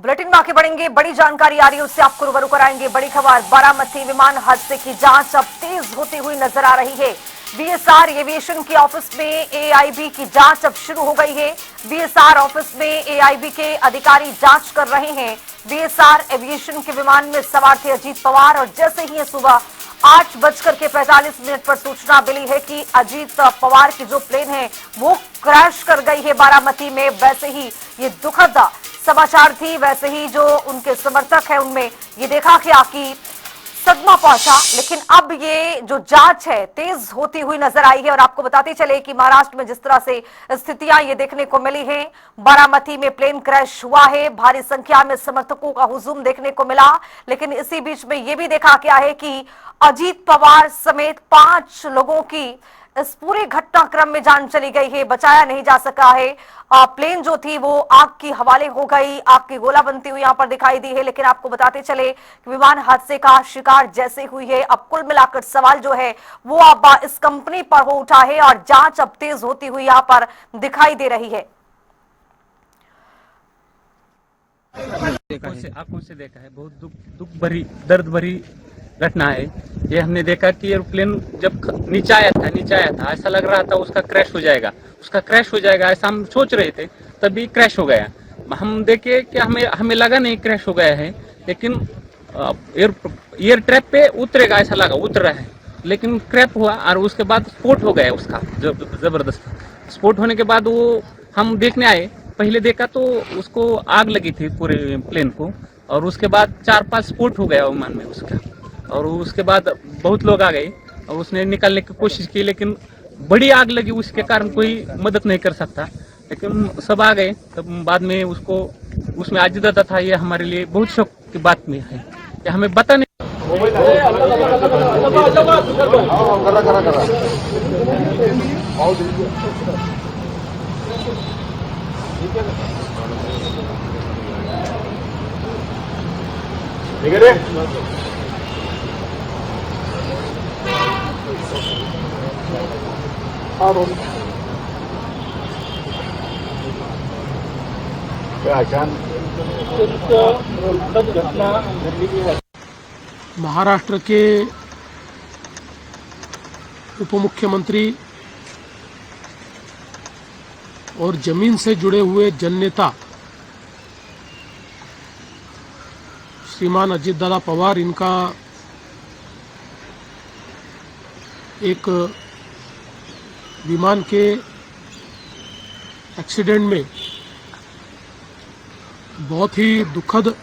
Bulletin में आगे बढ़ेंगे। बड़ी जानकारी आ रही है, उससे आपको रूबरू कराएंगे। बड़ी खबर, बारामती विमान हादसे की जांच अब तेज होती हुई नजर आ रही है। बीएसआर एविएशन के ऑफिस में एआईबी की जांच अब शुरू हो गई है। बीएसआर ऑफिस में एआईबी के अधिकारी जांच कर रहे हैं। बीएसआर एविएशन के विमान में सवार थे अजीत पवार और जैसे ही सुबह 8:45 पर सूचना मिली है कि अजीत पवार की जो प्लेन है वो क्रैश कर गई है बारामती में, वैसे ही ये दुखद समाचार थी। वैसे ही जो उनके समर्थक हैं उनमें ये देखा गया कि सदमा पहुंचा। लेकिन अब ये जो जांच है तेज होती हुई नजर आई है। और आपको बताते चले कि महाराष्ट्र में जिस तरह से स्थितियां ये देखने को मिली हैं, बारामती में प्लेन क्रैश हुआ है, भारी संख्या में समर्थकों का हुजूम देखने को मिला। लेकिन इसी बीच में ये भी देखा गया है कि अजीत पवार समेत 5 लोगों की इस पूरे घटनाक्रम में जान चली गई है, बचाया नहीं जा सका है। प्लेन जो थी वो आग की हवाले हो गई, आग की गोला बनती हुई यहां पर दिखाई दी है। लेकिन आपको बताते चले कि विमान हादसे का शिकार जैसे हुई है, अब कुल मिलाकर सवाल जो है वो अब इस कंपनी पर हो उठा है और जांच अब तेज होती हुई यहां पर दिखाई दे रही है। आंखों से देखा है, बहुत दुख भरी, दर्द भरी घटना है। ये हमने देखा कि एरोप्लेन जब नीचे आया था ऐसा लग रहा था उसका क्रैश हो जाएगा ऐसा हम सोच रहे थे, तभी क्रैश हो गया। हम देखे कि हमें लगा नहीं क्रैश हो गया है, लेकिन एयर ट्रैप पे उतरेगा ऐसा लगा, उतर रहा है, लेकिन क्रैश हुआ और उसके बाद स्फोट हो गया उसका जबरदस्त। स्फोट होने के बाद वो हम देखने आए, पहले देखा तो उसको आग लगी थी पूरे प्लेन को, और उसके बाद 4-5 स्फोट हो गया विमान में उसका। और उसके बाद बहुत लोग आ गए और उसने निकालने की कोशिश की, लेकिन बड़ी आग लगी, उसके कारण कोई मदद नहीं कर सकता। लेकिन सब आ गए, तब बाद में उसको उसमें आजिदा था। ये हमारे लिए बहुत शौक की बात में है, ये हमें बता नहीं। महाराष्ट्र के उप मुख्यमंत्री और जमीन से जुड़े हुए जननेता श्रीमान अजीत दादा पवार, इनका एक विमान के एक्सीडेंट में बहुत ही दुखद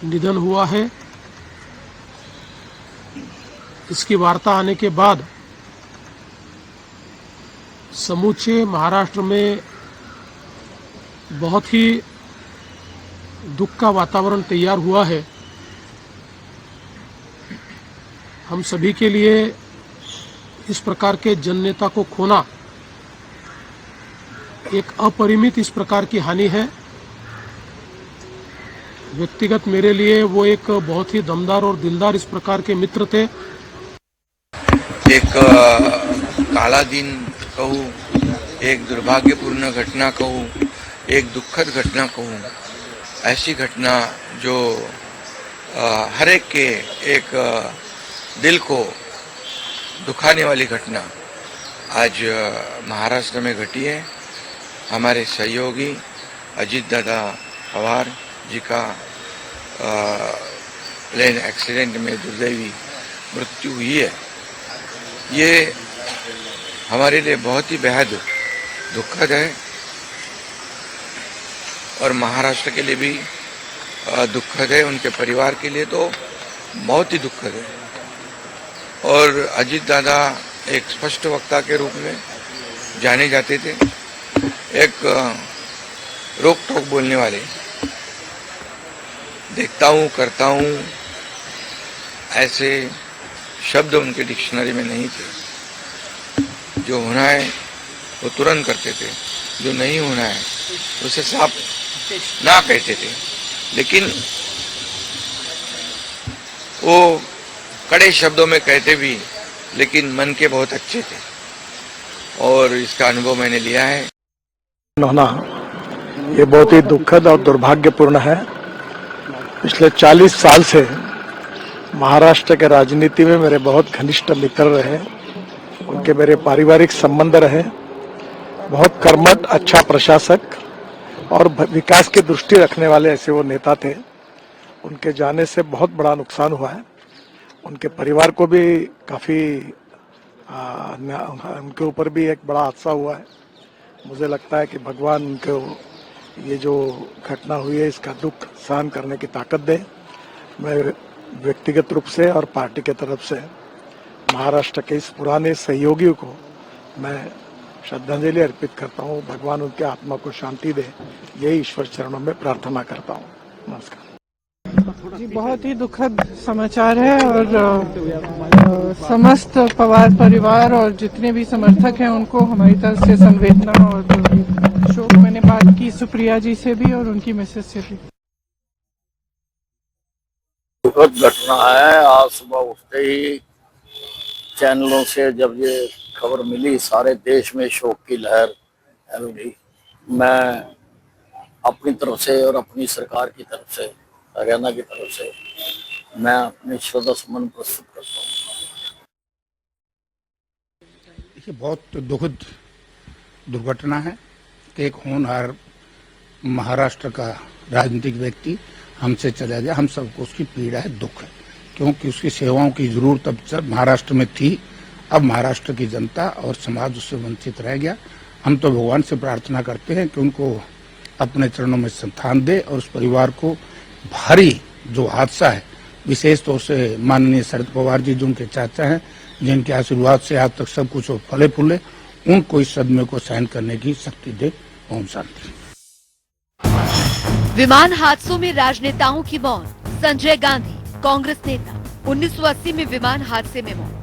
निधन हुआ है। इसकी वार्ता आने के बाद समूचे महाराष्ट्र में बहुत ही दुख का वातावरण तैयार हुआ है। हम सभी के लिए इस प्रकार के जननेता को खोना एक अपरिमित इस प्रकार की हानि है। व्यक्तिगत मेरे लिए वो एक बहुत ही दमदार और दिलदार इस प्रकार के मित्र थे। एक काला दिन कहूँ, एक दुर्भाग्यपूर्ण घटना कहूँ, एक दुखद घटना कहूँ, ऐसी घटना जो हर एक के एक दिल को दुखाने वाली घटना आज महाराष्ट्र में घटी है। हमारे सहयोगी अजीत दादा पवार जी का प्लेन एक्सीडेंट में दुर्दैवी मृत्यु हुई है। ये हमारे लिए बहुत ही बेहद दुखद है और महाराष्ट्र के लिए भी दुखद है, उनके परिवार के लिए तो बहुत ही दुखद है। और अजीत दादा एक स्पष्ट वक्ता के रूप में जाने जाते थे, एक रोक टोक बोलने वाले। देखता हूँ, करता हूँ, ऐसे शब्द उनके डिक्शनरी में नहीं थे। जो होना है वो तुरंत करते थे, जो नहीं होना है उसे साफ ना कहते थे। लेकिन वो कड़े शब्दों में कहते भी, लेकिन मन के बहुत अच्छे थे और इसका अनुभव मैंने लिया है। होना ये बहुत ही दुखद और दुर्भाग्यपूर्ण है। पिछले 40 साल से महाराष्ट्र के राजनीति में मेरे बहुत घनिष्ठ मित्र रहे, उनके मेरे पारिवारिक संबंध रहे। बहुत कर्मठ, अच्छा प्रशासक और विकास की दृष्टि रखने वाले ऐसे वो नेता थे। उनके जाने से बहुत बड़ा नुकसान हुआ है। उनके परिवार को भी काफ़ी उनके ऊपर भी एक बड़ा हादसा हुआ है। मुझे लगता है कि भगवान उनको ये जो घटना हुई है इसका दुख सहन करने की ताकत दे। मैं व्यक्तिगत रूप से और पार्टी के तरफ से महाराष्ट्र के इस पुराने सहयोगी को मैं श्रद्धांजलि अर्पित करता हूँ। भगवान उनके आत्मा को शांति दे, यही ईश्वर चरणों में प्रार्थना करता हूँ। नमस्कार जी, बहुत ही दुखद समाचार है और समस्त पवार परिवार और जितने भी समर्थक हैं उनको हमारी तरफ से संवेदना और शोक। मैंने बात की सुप्रिया जी से भी और उनकी मिसेज से भी। दुखद घटना है। आज सुबह उठते ही चैनलों से जब ये खबर मिली, सारे देश में शोक की लहर फैल गई। मैं अपनी तरफ से और अपनी सरकार की तरफ से, हरियाणा की तरफ से मैं अपने श्रद्धा सुमन प्रस्तुत करता हूँ। देखिए, बहुत दुखद दुर्घटना है कि एक होनहार महाराष्ट्र का राजनीतिक व्यक्ति हमसे चला गया। हम सबको उसकी पीड़ा है, दुख है, क्योंकि उसकी सेवाओं की जरूरत अब महाराष्ट्र में थी। अब महाराष्ट्र की जनता और समाज उससे वंचित रह गया। हम तो भगवान से प्रार्थना करते हैं कि उनको अपने चरणों में स्थान दे और उस परिवार को भारी जो हादसा है, विशेष तौर से माननीय शरद पवार जी जो उनके चाचा हैं, जिनके आशीर्वाद से आज तक सब कुछ फले फूले, उनको इस सदमे को सहन करने की शक्ति दे। ओम शांति। विमान हादसों में राजनेताओं की मौत। संजय गांधी, कांग्रेस नेता, 1980 में विमान हादसे में मौत।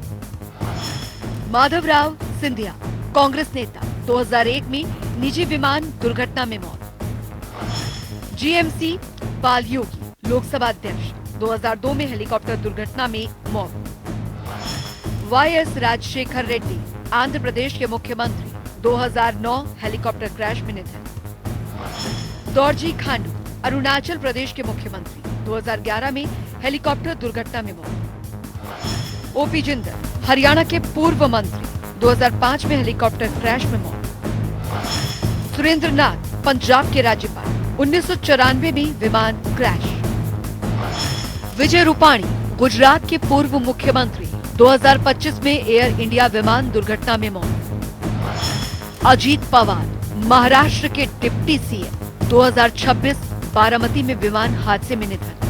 माधवराव सिंधिया, कांग्रेस नेता, 2001 में निजी विमान दुर्घटना में मौत। जीएमसी बालयोगी, लोकसभा अध्यक्ष, 2002 में हेलीकॉप्टर दुर्घटना में मौत। वाईएस राजशेखर रेड्डी, आंध्र प्रदेश के मुख्यमंत्री, 2009 हेलीकॉप्टर क्रैश में निधन। दौरजी खांडू, अरुणाचल प्रदेश के मुख्यमंत्री, 2011 में हेलीकॉप्टर दुर्घटना में मौत। ओपी जिंदल, हरियाणा के पूर्व मंत्री, 2005 में हेलीकॉप्टर क्रैश में मौत। सुरेंद्र नाथ, पंजाब के राज्यपाल, 1994 में विमान क्रैश। विजय रूपाणी, गुजरात के पूर्व मुख्यमंत्री, 2025 में एयर इंडिया विमान दुर्घटना में मौत। अजीत पवार, महाराष्ट्र के डिप्टी सीएम, 2026 बारामती में विमान हादसे में निधन।